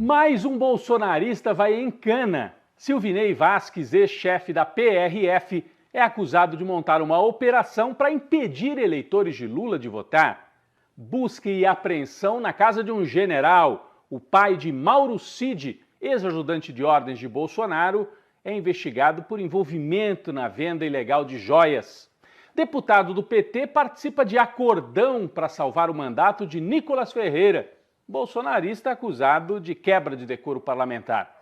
Mais um bolsonarista vai em cana. Silvinei Vasquez, ex-chefe da PRF, é acusado de montar uma operação para impedir eleitores de Lula de votar. Busca e apreensão na casa de um general. O pai de Mauro Cid, ex-ajudante de ordens de Bolsonaro, é investigado por envolvimento na venda ilegal de joias. Deputado do PT participa de acordão para salvar o mandato de Nicolas Ferreira, bolsonarista acusado de quebra de decoro parlamentar.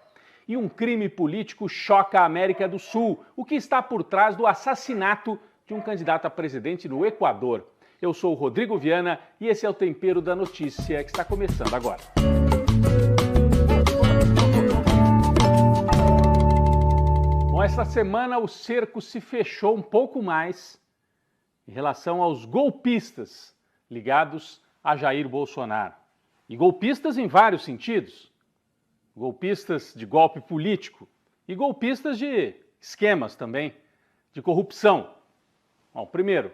E um crime político choca a América do Sul, o que está por trás do assassinato de um candidato a presidente no Equador. Eu sou o Rodrigo Viana e esse é o Tempero da Notícia que está começando agora. Bom, esta semana o cerco se fechou um pouco mais em relação aos golpistas ligados a Jair Bolsonaro. E golpistas em vários sentidos. Golpistas de golpe político e golpistas de esquemas também, de corrupção. Bom, primeiro,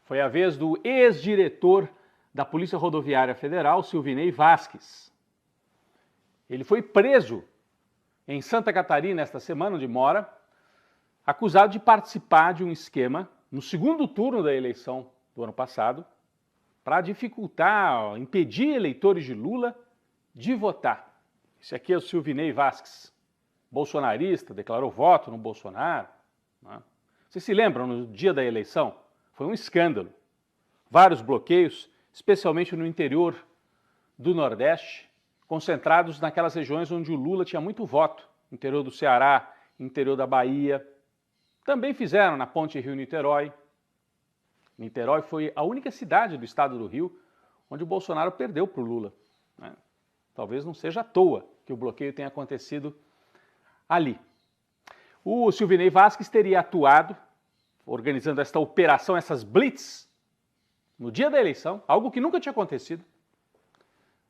foi a vez do ex-diretor da Polícia Rodoviária Federal, Silvinei Vasquez. Ele foi preso em Santa Catarina esta semana, onde mora, acusado de participar de um esquema no segundo turno da eleição do ano passado para dificultar, impedir eleitores de Lula de votar. Esse aqui é o Silvinei Vasquez, bolsonarista, declarou voto no Bolsonaro. Né? Vocês se lembram, no dia da eleição? Foi um escândalo. Vários bloqueios, especialmente no interior do Nordeste, concentrados naquelas regiões onde o Lula tinha muito voto, interior do Ceará, interior da Bahia. Também fizeram na ponte Rio-Niterói. Niterói foi a única cidade do estado do Rio onde o Bolsonaro perdeu para o Lula. Né? Talvez não seja à toa que o bloqueio tenha acontecido ali. O Silvinei Vasquez teria atuado, organizando esta operação, essas blitz, no dia da eleição, algo que nunca tinha acontecido,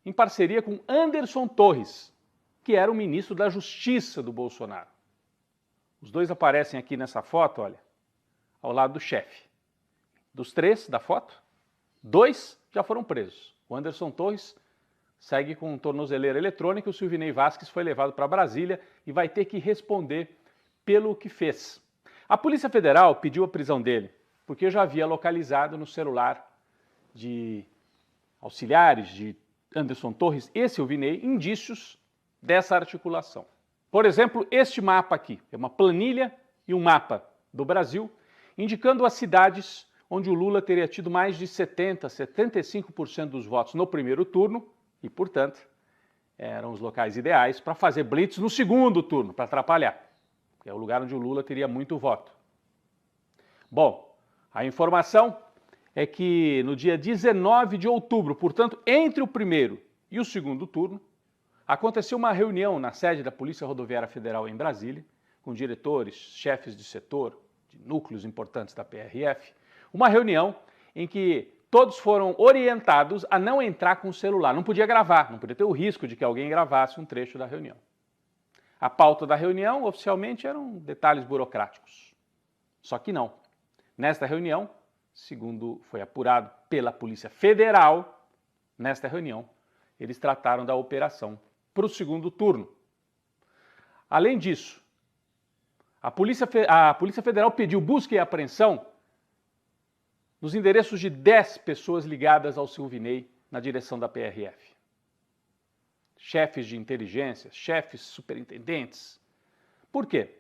em parceria com Anderson Torres, que era o ministro da Justiça do Bolsonaro. Os dois aparecem aqui nessa foto, olha, ao lado do chefe. Dos três da foto, 2 já foram presos. O Anderson Torres segue com tornozeleira eletrônica, o Silvinei Vasquez foi levado para Brasília e vai ter que responder pelo que fez. A Polícia Federal pediu a prisão dele, porque já havia localizado no celular de auxiliares de Anderson Torres e Silvinei indícios dessa articulação. Por exemplo, este mapa aqui, é uma planilha e um mapa do Brasil, indicando as cidades onde o Lula teria tido mais de 70%, 75% dos votos no primeiro turno, e, portanto, eram os locais ideais para fazer blitz no segundo turno, para atrapalhar, que é o lugar onde o Lula teria muito voto. Bom, a informação é que no dia 19 de outubro, portanto, entre o primeiro e o segundo turno, aconteceu uma reunião na sede da Polícia Rodoviária Federal em Brasília, com diretores, chefes de setor, de núcleos importantes da PRF, uma reunião em que todos foram orientados a não entrar com o celular, não podia gravar, não podia ter o risco de que alguém gravasse um trecho da reunião. A pauta da reunião, oficialmente, eram detalhes burocráticos. Só que não. Nesta reunião, segundo foi apurado pela Polícia Federal, nesta reunião, eles trataram da operação para o segundo turno. Além disso, a Polícia Federal pediu busca e apreensão nos endereços de 10 pessoas ligadas ao Silvinei na direção da PRF. Chefes de inteligência, chefes superintendentes. Por quê?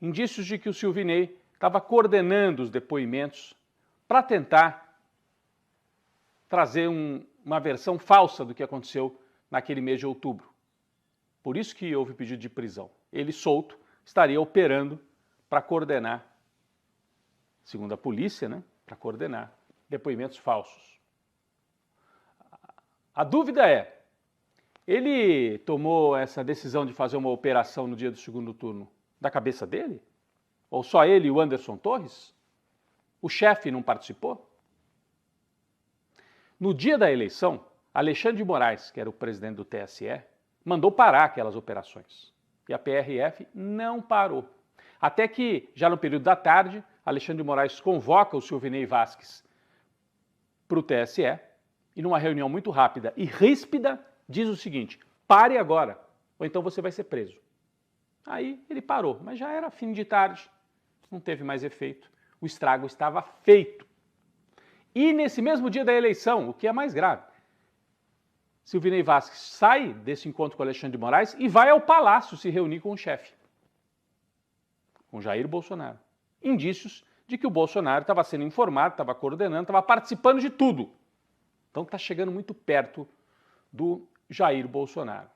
Indícios de que o Silvinei estava coordenando os depoimentos para tentar trazer uma versão falsa do que aconteceu naquele mês de outubro. Por isso que houve pedido de prisão. Ele, solto, estaria operando para coordenar, segundo a polícia, né? Para coordenar depoimentos falsos. A dúvida é, ele tomou essa decisão de fazer uma operação no dia do segundo turno da cabeça dele? Ou só ele e o Anderson Torres? O chefe não participou? No dia da eleição, Alexandre de Moraes, que era o presidente do TSE, mandou parar aquelas operações. E a PRF não parou. Até que, já no período da tarde, Alexandre de Moraes convoca o Silvinei Vasquez para o TSE e, numa reunião muito rápida e ríspida, diz o seguinte: pare agora, ou então você vai ser preso. Aí ele parou, mas já era fim de tarde, não teve mais efeito, o estrago estava feito. E nesse mesmo dia da eleição, o que é mais grave, Silvinei Vasquez sai desse encontro com Alexandre de Moraes e vai ao Palácio se reunir com o chefe, com Jair Bolsonaro. Indícios de que o Bolsonaro estava sendo informado, estava coordenando, estava participando de tudo. Então está chegando muito perto do Jair Bolsonaro.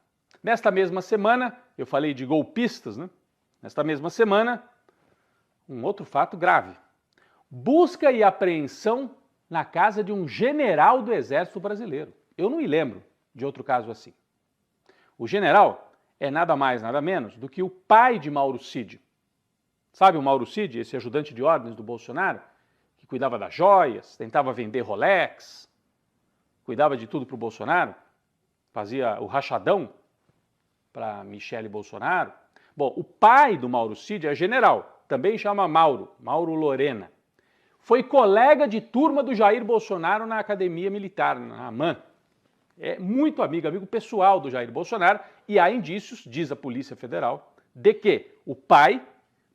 Nesta mesma semana, eu falei de golpistas, né? Nesta mesma semana, um outro fato grave. Busca e apreensão na casa de um general do Exército Brasileiro. Eu não me lembro de outro caso assim. O general é nada mais, nada menos do que o pai de Mauro Cid. Sabe o Mauro Cid, esse ajudante de ordens do Bolsonaro, que cuidava das joias, tentava vender Rolex, cuidava de tudo para o Bolsonaro, fazia o rachadão para Michele Bolsonaro. Bom, o pai do Mauro Cid é general, também chama Mauro Lorena. Foi colega de turma do Jair Bolsonaro na Academia Militar, na AMAN. É muito amigo pessoal do Jair Bolsonaro, e há indícios, diz a Polícia Federal, de que o pai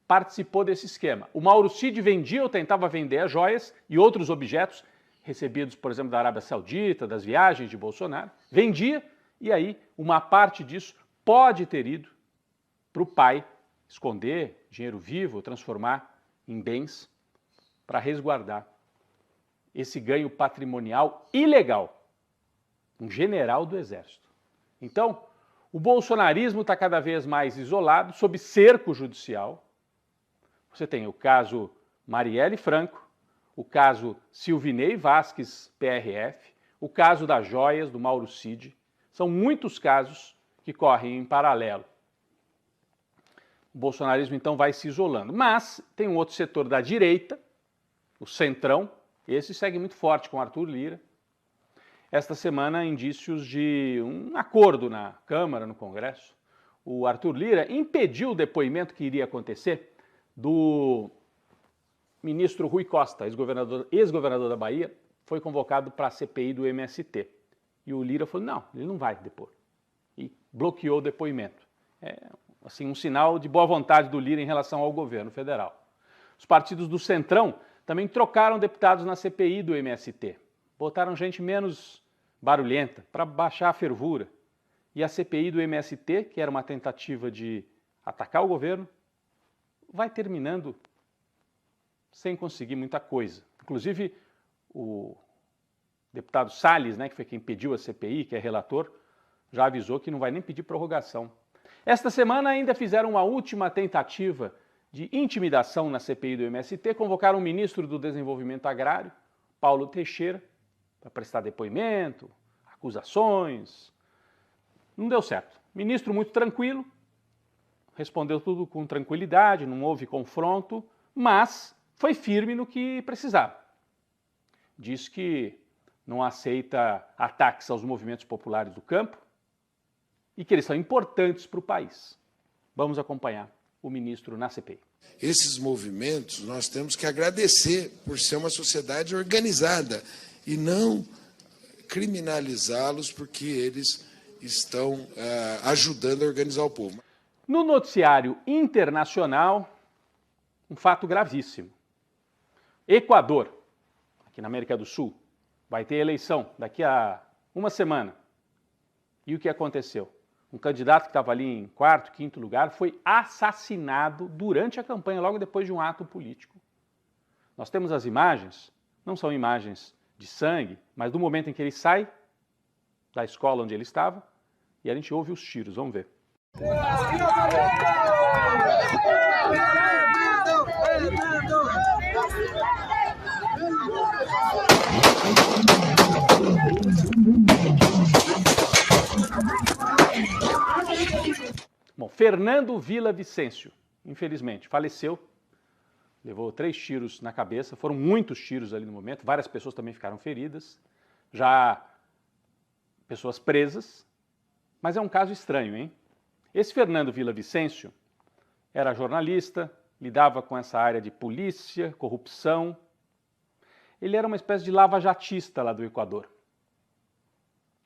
participou desse esquema. O Mauro Cid vendia ou tentava vender as joias e outros objetos recebidos, por exemplo, da Arábia Saudita, das viagens de Bolsonaro, vendia, e aí uma parte disso pode ter ido para o pai esconder dinheiro vivo, transformar em bens para resguardar esse ganho patrimonial ilegal. Um general do Exército. Então, o bolsonarismo está cada vez mais isolado, sob cerco judicial. Você tem o caso Marielle Franco, o caso Silvinei Vasquez, PRF, o caso das joias do Mauro Cid. São muitos casos que correm em paralelo. O bolsonarismo, então, vai se isolando. Mas tem um outro setor da direita, o Centrão, esse segue muito forte com Arthur Lira. Esta semana, indícios de um acordo na Câmara, no Congresso. O Arthur Lira impediu o depoimento que iria acontecer do ministro Rui Costa, ex-governador da Bahia, foi convocado para a CPI do MST. E o Lira falou, não, ele não vai depor. E bloqueou o depoimento. É assim, um sinal de boa vontade do Lira em relação ao governo federal. Os partidos do Centrão também trocaram deputados na CPI do MST. Botaram gente menos barulhenta para baixar a fervura. E a CPI do MST, que era uma tentativa de atacar o governo, vai terminando sem conseguir muita coisa. Inclusive, o deputado Salles, né, que foi quem pediu a CPI, que é relator, já avisou que não vai nem pedir prorrogação. Esta semana ainda fizeram uma última tentativa de intimidação na CPI do MST, convocaram o ministro do Desenvolvimento Agrário, Paulo Teixeira, para prestar depoimento, acusações. Não deu certo. Ministro muito tranquilo, respondeu tudo com tranquilidade, não houve confronto, mas foi firme no que precisava. Diz que não aceita ataques aos movimentos populares do campo e que eles são importantes para o país. Vamos acompanhar o ministro na CPI. Esses movimentos nós temos que agradecer por ser uma sociedade organizada e não criminalizá-los porque eles estão ajudando a organizar o povo. No noticiário internacional, um fato gravíssimo. Equador, aqui na América do Sul, vai ter eleição daqui a uma semana. E o que aconteceu? Um candidato que estava ali em quarto, quinto lugar foi assassinado durante a campanha, logo depois de um ato político. Nós temos as imagens, não são imagens de sangue, mas do momento em que ele sai da escola onde ele estava e a gente ouve os tiros. Vamos ver. Bom, Fernando Villavicencio, infelizmente, faleceu, levou 3 tiros na cabeça, foram muitos tiros ali no momento, várias pessoas também ficaram feridas, já pessoas presas, mas é um caso estranho, hein? Esse Fernando Villavicencio era jornalista, lidava com essa área de polícia, corrupção, ele era uma espécie de lava-jatista lá do Equador.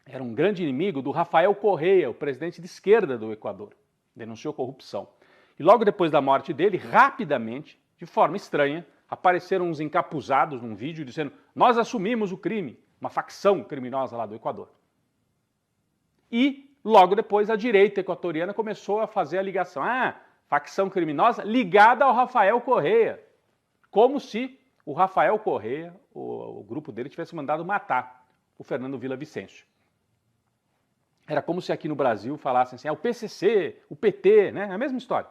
era um grande inimigo do Rafael Correa, o presidente de esquerda do Equador. Denunciou corrupção. E logo depois da morte dele, rapidamente, de forma estranha, apareceram uns encapuzados num vídeo dizendo: nós assumimos o crime, uma facção criminosa lá do Equador. E logo depois a direita equatoriana começou a fazer a ligação. Facção criminosa ligada ao Rafael Correa. Como se o Rafael Correa, o grupo dele, tivesse mandado matar o Fernando Villavicencio. Era como se aqui no Brasil falassem assim, o PCC, o PT, né? É a mesma história.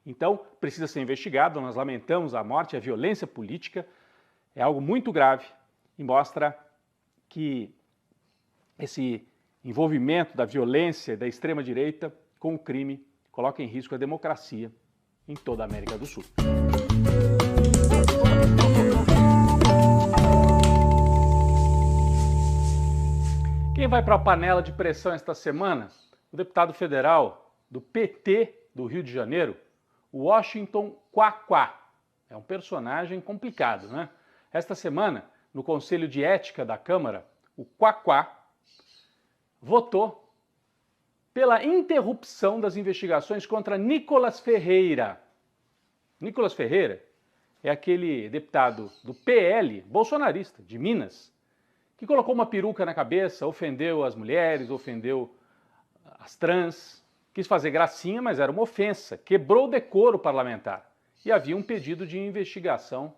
Então, precisa ser investigado, nós lamentamos a morte, a violência política, é algo muito grave e mostra que esse envolvimento da violência da extrema-direita com o crime coloca em risco a democracia em toda a América do Sul. Quem vai para a panela de pressão esta semana? O deputado federal do PT do Rio de Janeiro, Washington Quaquá. É um personagem complicado, né? Esta semana, no Conselho de Ética da Câmara, o Quaquá votou pela interrupção das investigações contra Nicolas Ferreira. Nicolas Ferreira é aquele deputado do PL, bolsonarista, de Minas, que colocou uma peruca na cabeça, ofendeu as mulheres, ofendeu as trans, quis fazer gracinha, mas era uma ofensa, quebrou o decoro parlamentar. E havia um pedido de investigação,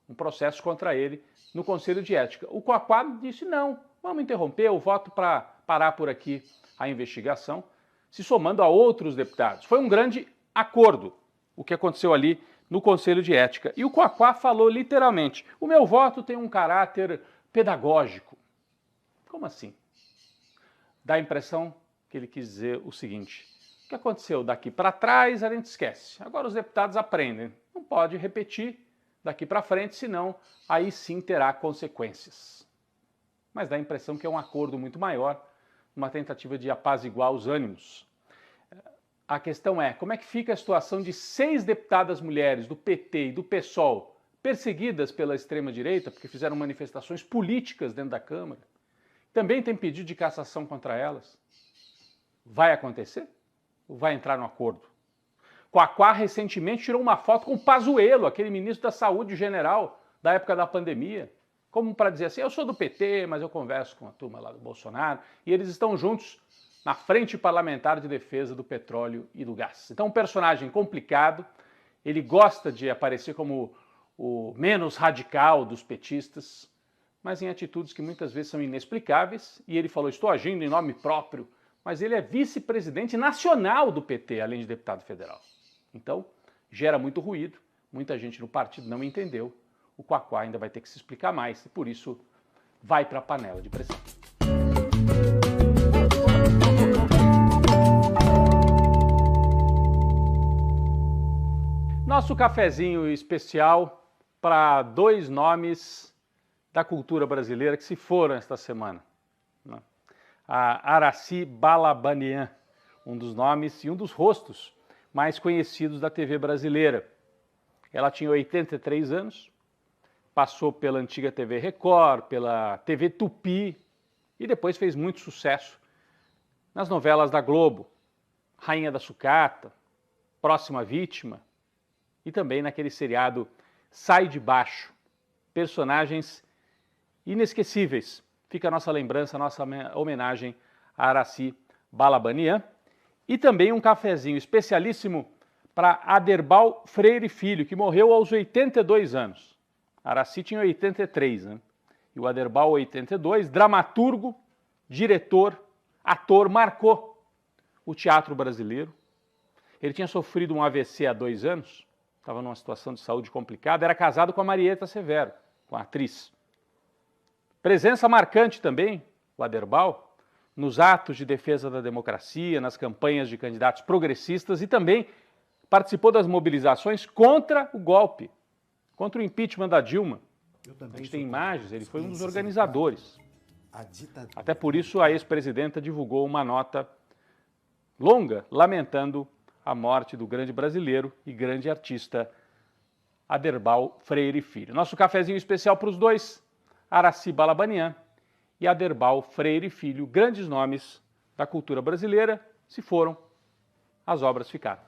um processo contra ele no Conselho de Ética. O Quaquá disse não, vamos interromper o voto para parar por aqui a investigação, se somando a outros deputados. Foi um grande acordo o que aconteceu ali no Conselho de Ética. E o Quaquá falou literalmente, o meu voto tem um caráter pedagógico. Como assim? Dá a impressão que ele quis dizer o seguinte, o que aconteceu daqui para trás a gente esquece, agora os deputados aprendem, não pode repetir daqui para frente, senão aí sim terá consequências. Mas dá a impressão que é um acordo muito maior, uma tentativa de apaziguar os ânimos. A questão é, como é que fica a situação de 6 deputadas mulheres do PT e do PSOL perseguidas pela extrema-direita, porque fizeram manifestações políticas dentro da Câmara? Também tem pedido de cassação contra elas. Vai acontecer? Ou vai entrar no acordo? Quaquá recentemente tirou uma foto com o Pazuello, aquele ministro da Saúde general da época da pandemia, como para dizer assim, eu sou do PT, mas eu converso com a turma lá do Bolsonaro, e eles estão juntos na Frente Parlamentar de Defesa do Petróleo e do Gás. Então, um personagem complicado, ele gosta de aparecer como o menos radical dos petistas, mas em atitudes que muitas vezes são inexplicáveis, e ele falou, estou agindo em nome próprio, mas ele é vice-presidente nacional do PT, além de deputado federal. Então, gera muito ruído, muita gente no partido não entendeu, o Quaquá ainda vai ter que se explicar mais, e por isso vai para a panela de pressão. Nosso cafezinho especial para 2 nomes da cultura brasileira que se foram esta semana. A Aracy Balabanian, um dos nomes e um dos rostos mais conhecidos da TV brasileira. Ela tinha 83 anos, passou pela antiga TV Record, pela TV Tupi e depois fez muito sucesso nas novelas da Globo, Rainha da Sucata, Próxima Vítima e também naquele seriado Sai de Baixo. Personagens inesquecíveis. Fica a nossa lembrança, a nossa homenagem a Aracy Balabanian. E também um cafezinho especialíssimo para Aderbal Freire Filho, que morreu aos 82 anos. A Aracy tinha 83, né? E o Aderbal 82, dramaturgo, diretor, ator, marcou o teatro brasileiro. Ele tinha sofrido um AVC há 2 anos, estava numa situação de saúde complicada, era casado com a Marieta Severo, com a atriz. Presença marcante também, o Aderbal, nos atos de defesa da democracia, nas campanhas de candidatos progressistas e também participou das mobilizações contra o golpe, contra o impeachment da Dilma. A gente tem imagens, ele foi um dos organizadores. Até por isso a ex-presidenta divulgou uma nota longa lamentando a morte do grande brasileiro e grande artista Aderbal Freire Filho. Nosso cafezinho especial para os dois, Aracy Balabanian e Aderbal Freire Filho, grandes nomes da cultura brasileira, se foram, as obras ficaram.